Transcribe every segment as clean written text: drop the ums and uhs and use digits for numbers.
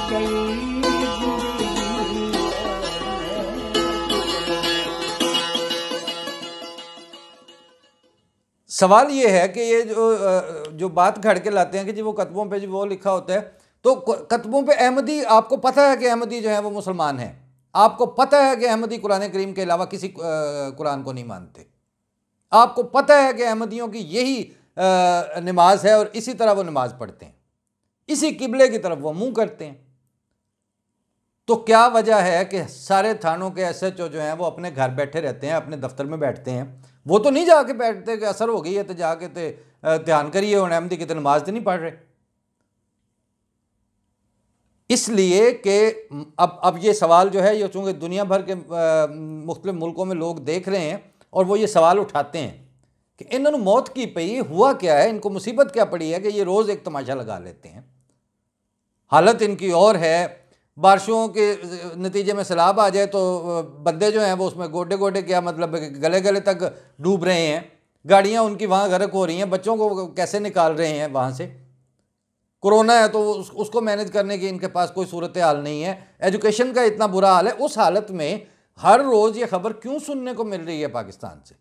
सवाल ये है कि ये जो बात घड़ के लाते हैं कि जी वो कतबों पे जी वो लिखा होता है, तो कतबों पे अहमदी, आपको पता है कि अहमदी जो है वो मुसलमान है, आपको पता है कि अहमदी कुरान करीम के अलावा किसी कुरान को नहीं मानते, आपको पता है कि अहमदियों की यही नमाज है और इसी तरह वो नमाज पढ़ते हैं, इसी किबले की तरफ वो मुंह करते हैं। तो क्या वजह है कि सारे थानों के SHO जो हैं वो अपने घर बैठे रहते हैं, अपने दफ्तर में बैठते हैं, वो तो नहीं जाके बैठते कि असर हो गई है तो जाके तो ध्यान करिए और अहमदी की तो नमाज तो नहीं पढ़ रहे। इसलिए कि अब ये सवाल जो है ये चूँकि दुनिया भर के मुख्तलिफ मुल्कों में लोग देख रहे हैं और वो ये सवाल उठाते हैं कि इन्होंने मौत की पई, हुआ क्या है, इनको मुसीबत क्या पड़ी है कि ये रोज़ एक तमाशा लगा लेते हैं। हालत इनकी और है, बारिशों के नतीजे में सैलाब आ जाए तो बंदे जो हैं वो उसमें गोडे गोडे क्या मतलब गले गले तक डूब रहे हैं, गाड़ियां उनकी वहाँ गर्क हो रही हैं, बच्चों को कैसे निकाल रहे हैं वहाँ से। कोरोना है तो उसको मैनेज करने की इनके पास कोई सूरत हाल नहीं है, एजुकेशन का इतना बुरा हाल है। उस हालत में हर रोज़ ये खबर क्यों सुनने को मिल रही है पाकिस्तान से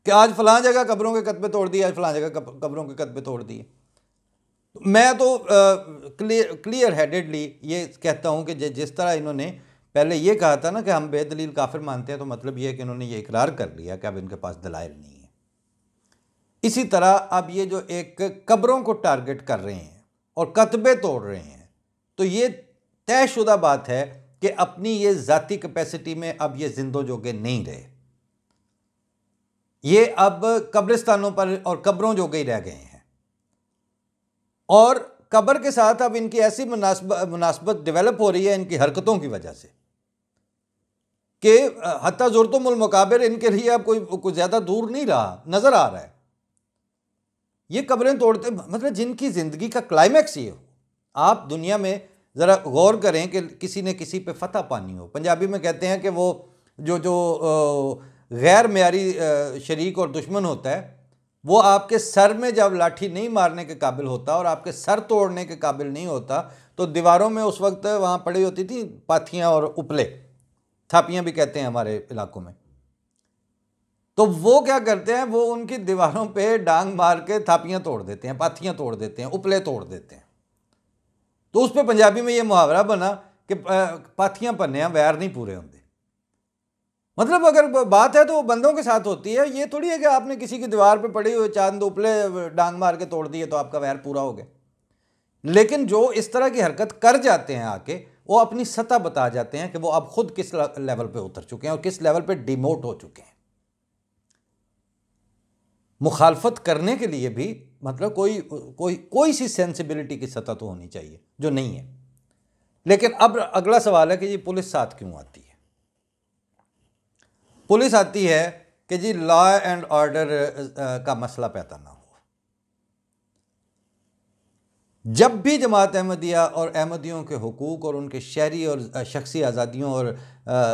कि आज फलां जगह कब्रों के कतबे तोड़ दिए, आज फलां जगह कब्रों के कतबे तोड़ दिए। मैं तो क्लियर हेडेडली ये कहता हूँ कि जिस तरह इन्होंने पहले ये कहा था ना कि हम बेदलील काफिर मानते हैं, तो मतलब ये है कि इन्होंने ये इकरार कर लिया कि अब इनके पास दलाइल नहीं है। इसी तरह अब ये जो एक कब्रों को टारगेट कर रहे हैं और कतबे तोड़ रहे हैं, तो ये तयशुदा बात है कि अपनी ये ज़ाती कैपेसिटी में अब ये जिंदो जोगे नहीं रहे, ये अब कब्रिस्तानों पर और कब्रों जोगे ही रह गए हैं। और कब्र के साथ अब इनकी ऐसी मुनासबत डेवलप हो रही है इनकी हरकतों की वजह से कि हत्ता ज़ुरतुमुल मुकाबिर इनके लिए अब कोई ज़्यादा दूर नहीं रहा, नज़र आ रहा है। ये कब्रें तोड़ते मतलब जिनकी ज़िंदगी का क्लाइमैक्स ये हो। आप दुनिया में ज़रा गौर करें कि किसी ने किसी पे फतह पानी हो, पंजाबी में कहते हैं कि वो जो गैर मेयारी शरीक और दुश्मन होता है वो आपके सर में जब लाठी नहीं मारने के काबिल होता और आपके सर तोड़ने के काबिल नहीं होता, तो दीवारों में उस वक्त वहाँ पड़ी होती थी पाथियाँ और उपले, थापियाँ भी कहते हैं हमारे इलाकों में। तो वो क्या करते हैं, वो उनकी दीवारों पे डांग मार के थापियाँ तोड़ देते हैं, पाथियाँ तोड़ देते हैं, उपले तोड़ देते हैं। तो उस पर पंजाबी में ये मुहावरा बना कि पाथियाँ पन्ने वैर नहीं पूरे होंगे। मतलब अगर बात है तो वो बंदों के साथ होती है, ये थोड़ी है कि आपने किसी की दीवार पे पड़े हुए चांद उपले डांग मार के तोड़ दिए तो आपका वैर पूरा हो गया। लेकिन जो इस तरह की हरकत कर जाते हैं आके, वो अपनी सतह बता जाते हैं कि वो अब खुद किस लेवल पे उतर चुके हैं और किस लेवल पे डिमोट हो चुके हैं। मुखालफत करने के लिए भी मतलब कोई सी सेंसिबिलिटी की सतह तो होनी चाहिए, जो नहीं है। लेकिन अब अगला सवाल है कि ये पुलिस साथ क्यों आती है। पुलिस आती है कि जी लॉ एंड ऑर्डर का मसला पैदा ना हो। जब भी जमात अहमदिया और अहमदियों के हुकूक और उनके शहरी और शख्सी आज़ादियों और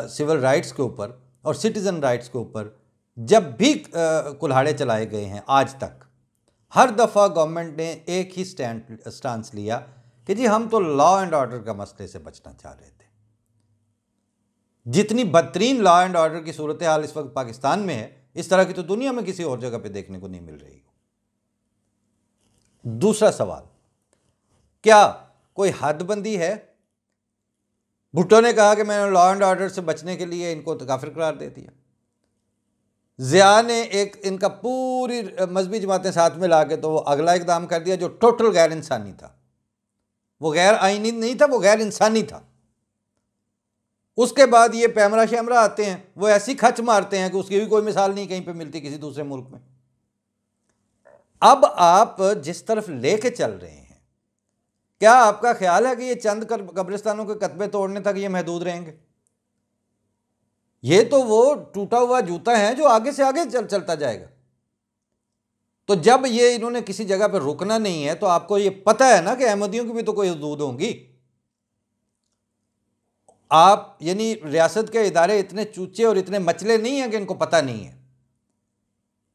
सिविल राइट्स के ऊपर और सिटीज़न राइट्स के ऊपर जब भी कुल्हाड़े चलाए गए हैं आज तक, हर दफ़ा गवर्नमेंट ने एक ही स्टांस लिया कि जी हम तो लॉ एंड ऑर्डर का मसले से बचना चाह रहे थे। जितनी बदतरीन लॉ एंड ऑर्डर की सूरत हाल इस वक्त पाकिस्तान में है, इस तरह की तो दुनिया में किसी और जगह पे देखने को नहीं मिल रही। दूसरा सवाल, क्या कोई हदबंदी है? भुट्टो ने कहा कि मैंने लॉ एंड ऑर्डर से बचने के लिए इनको तो काफिर करार दे दिया। ज़िया ने एक इनका पूरी मजहबी जमातें साथ में ला के तो वो अगला इकदाम कर दिया जो टोटल गैर इंसानी था। वो गैर आईनी नहीं था, वो गैर इंसानी था। उसके बाद ये पैमरा शैमरा आते हैं, वो ऐसी खच मारते हैं कि उसकी भी कोई मिसाल नहीं कहीं पे मिलती किसी दूसरे मुल्क में। अब आप जिस तरफ लेके चल रहे हैं, क्या आपका ख्याल है कि ये चंद कब्रिस्तानों के कतबे तोड़ने तक ये महदूद रहेंगे? ये तो वो टूटा हुआ जूता है जो आगे से आगे चलता जाएगा। तो जब ये इन्होंने किसी जगह पर रुकना नहीं है, तो आपको ये पता है ना कि अहमदियों की भी तो कोई हदूद होंगी। आप यानी रियासत के इदारे इतने चूचे और इतने मचले नहीं हैं कि इनको पता नहीं है।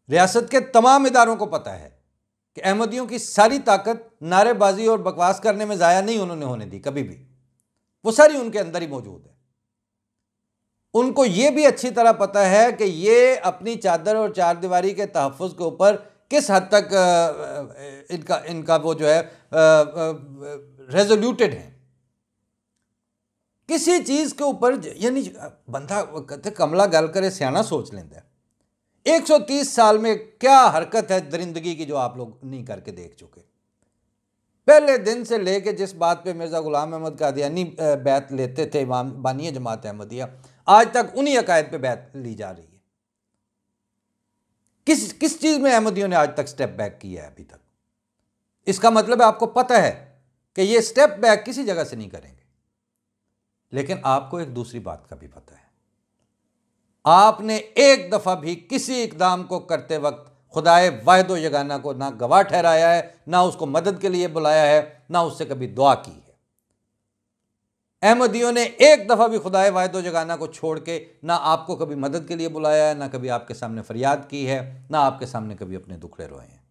रियासत के तमाम इदारों को पता है कि अहमदियों की सारी ताकत नारेबाजी और बकवास करने में ज़ाया नहीं उन्होंने होने दी कभी भी, वो सारी उनके अंदर ही मौजूद है। उनको ये भी अच्छी तरह पता है कि ये अपनी चादर और चारदीवारी के तहफ़्फ़ुज़ के ऊपर किस हद तक इनका वो जो है रेजोल्यूटेड है। किसी चीज़ के ऊपर, यानी बंदा कहते कमला गल करे सियाना सोच लेंदा है। 130 साल में क्या हरकत है दरिंदगी की जो आप लोग नहीं करके देख चुके। पहले दिन से लेके जिस बात पे मिर्ज़ा गुलाम अहमद कादियानी बैत लेते थे, इमाम बानी जमात अहमदिया, आज तक उन्हीं अकायद पे बैत ली जा रही है। किस चीज़ में अहमदियों ने आज तक स्टेप बैक किया है अभी तक? इसका मतलब है आपको पता है कि ये स्टेप बैक किसी जगह से नहीं करेंगे। लेकिन आपको एक दूसरी बात का भी पता है, आपने एक दफ़ा भी किसी इकदाम को करते वक्त खुदाए वाहिद व यगाना को ना गवाह ठहराया है, ना उसको मदद के लिए बुलाया है, ना उससे कभी दुआ की है। अहमदियों ने एक दफ़ा भी खुदाए वाहिद व यगाना को छोड़ के ना आपको कभी मदद के लिए बुलाया है, ना कभी आपके सामने फरियाद की है, ना आपके सामने कभी अपने दुखड़े रोए हैं।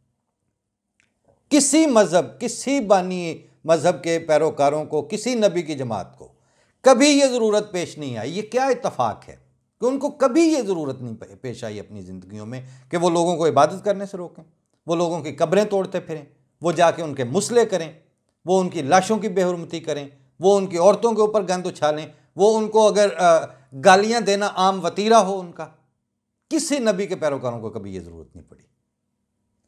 किसी मज़हब, किसी बानी मज़हब के पैरोकारों को, किसी नबी की जमात को कभी ये ज़रूरत पेश नहीं आई। ये क्या इत्तफाक है कि उनको कभी ये ज़रूरत नहीं पेश आई अपनी ज़िंदगियों में कि वो लोगों को इबादत करने से रोकें, वो लोगों की कब्रें तोड़ते फिरें, वो जाके उनके मुसले करें, वो उनकी लाशों की बेहुरमती करें, वो उनकी औरतों के ऊपर गंद उछालें, वो उनको अगर गालियाँ देना आम वतीरा हो उनका। किसी नबी के पैरोकारों को कभी ये ज़रूरत नहीं पड़ी।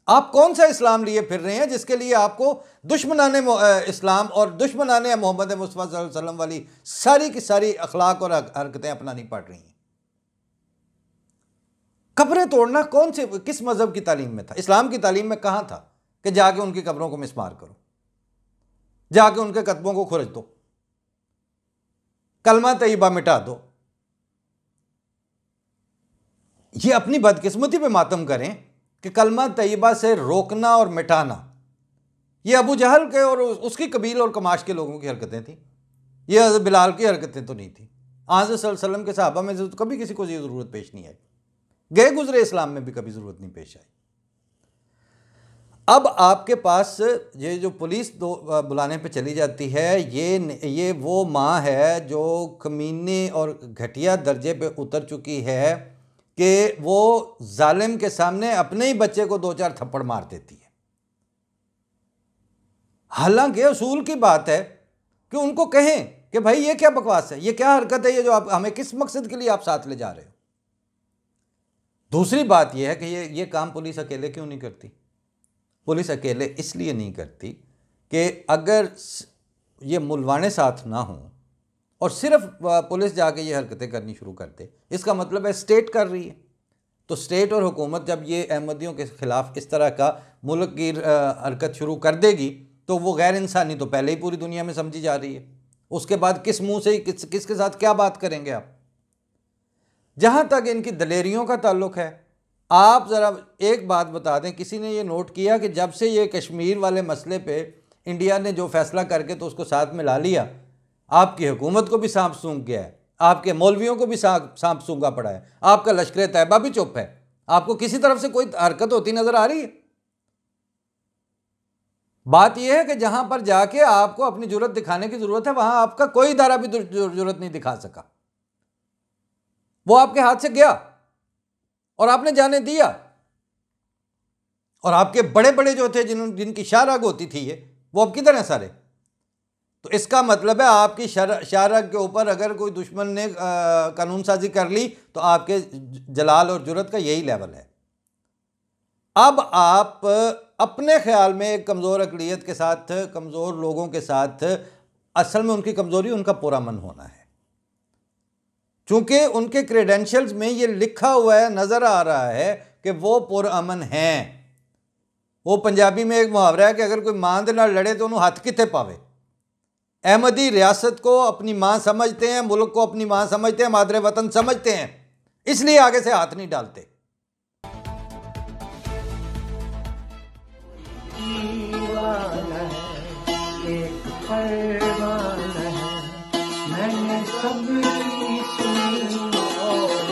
आप कौन सा इस्लाम लिए फिर रहे हैं जिसके लिए आपको दुश्मनाने इस्लाम और दुश्मनाने मोहम्मद मुस्तफ़ा सल्लल्लाहु अलैहि वसल्लम वाली सारी की सारी अखलाक और हरकतें अपनानी पड़ रही हैं? कब्रें तोड़ना कौन से, किस मज़हब की तालीम में था? इस्लाम की तालीम में कहाँ था कि जाके उनकी कब्रों को मिस्मार करो, जाके उनके कतबों को खुरच दो, कलमा तैयबा मिटा दो। ये अपनी बदकिस्मती पे मातम करें कि कलमा तैयबा से रोकना और मिटाना ये अबू जहल के और उसकी कबील और कमाश के लोगों की हरकतें थी, ये बिलाल की हरकतें तो नहीं थी। आज़ सल्लल्लाहु अलैहि वसल्लम के सहाबा में से तो कभी किसी को ये ज़रूरत पेश नहीं आई, गए गुजरे इस्लाम में भी कभी ज़रूरत नहीं पेश आई। अब आपके पास ये जो पुलिस बुलाने पे चली जाती है, ये वो माँ है जो कमीने और घटिया दर्जे पे उतर चुकी है कि वो जालिम के सामने अपने ही बच्चे को 2-4 थप्पड़ मार देती है। हालांकि उसूल की बात है कि उनको कहें कि भाई ये क्या बकवास है, ये क्या हरकत है, ये जो आप हमें किस मकसद के लिए आप साथ ले जा रहे हो। दूसरी बात यह है कि ये काम पुलिस अकेले क्यों नहीं करती? पुलिस अकेले इसलिए नहीं करती कि अगर ये मुलवाने साथ ना हों और सिर्फ पुलिस जाके ये हरकतें करनी शुरू कर दे, इसका मतलब है स्टेट कर रही है। तो स्टेट और हुकूमत जब ये अहमदियों के ख़िलाफ़ इस तरह का मुल्क की हरकत शुरू कर देगी तो वो गैर इंसानी तो पहले ही पूरी दुनिया में समझी जा रही है। उसके बाद किस मुंह से किसके साथ क्या बात करेंगे आप? जहाँ तक इनकी दलेरियों का ताल्लुक़ है, आप ज़रा एक बात बता दें, किसी ने ये नोट किया कि जब से ये कश्मीर वाले मसले पे इंडिया ने जो फ़ैसला करके तो उसको साथ में ला लिया, आपकी हुकूमत को भी सांप सूंघ गया है, आपके मौलवियों को भी सांप सूंघा पड़ा है, आपका लश्कर तैयबा भी चुप है। आपको किसी तरफ से कोई हरकत होती नज़र आ रही है? बात यह है कि जहाँ पर जाके आपको अपनी जुर्रत दिखाने की ज़रूरत है, वहाँ आपका कोई इदारा भी जुर्रत नहीं दिखा सका। वो आपके हाथ से गया और आपने जाने दिया। और आपके बड़े बड़े जो थे जिनकी शाहरग होती थी वो अब किधर हैं सारे? तो इसका मतलब है आपकी शाहरग के ऊपर अगर कोई दुश्मन ने कानून साजी कर ली तो आपके जलाल और जुर्रत का यही लेवल है। अब आप अपने ख्याल में एक कमज़ोर अक़लियत के साथ, कमज़ोर लोगों के साथ, असल में उनकी कमज़ोरी उनका पुरअमन होना है। चूँकि उनके क्रेडेंशियल्स में ये लिखा हुआ है, नज़र आ रहा है कि वो पुरअमन हैं। वो पंजाबी में एक मुहावरा है कि अगर कोई मां दे नाल लड़े तो उन्होंने हाथ कित्थे पावे। अहमदी रियासत को अपनी मां समझते हैं, मुल्क को अपनी मां समझते हैं, मादरे वतन समझते हैं, इसलिए आगे से हाथ नहीं डालते। मैंने सब सुनी और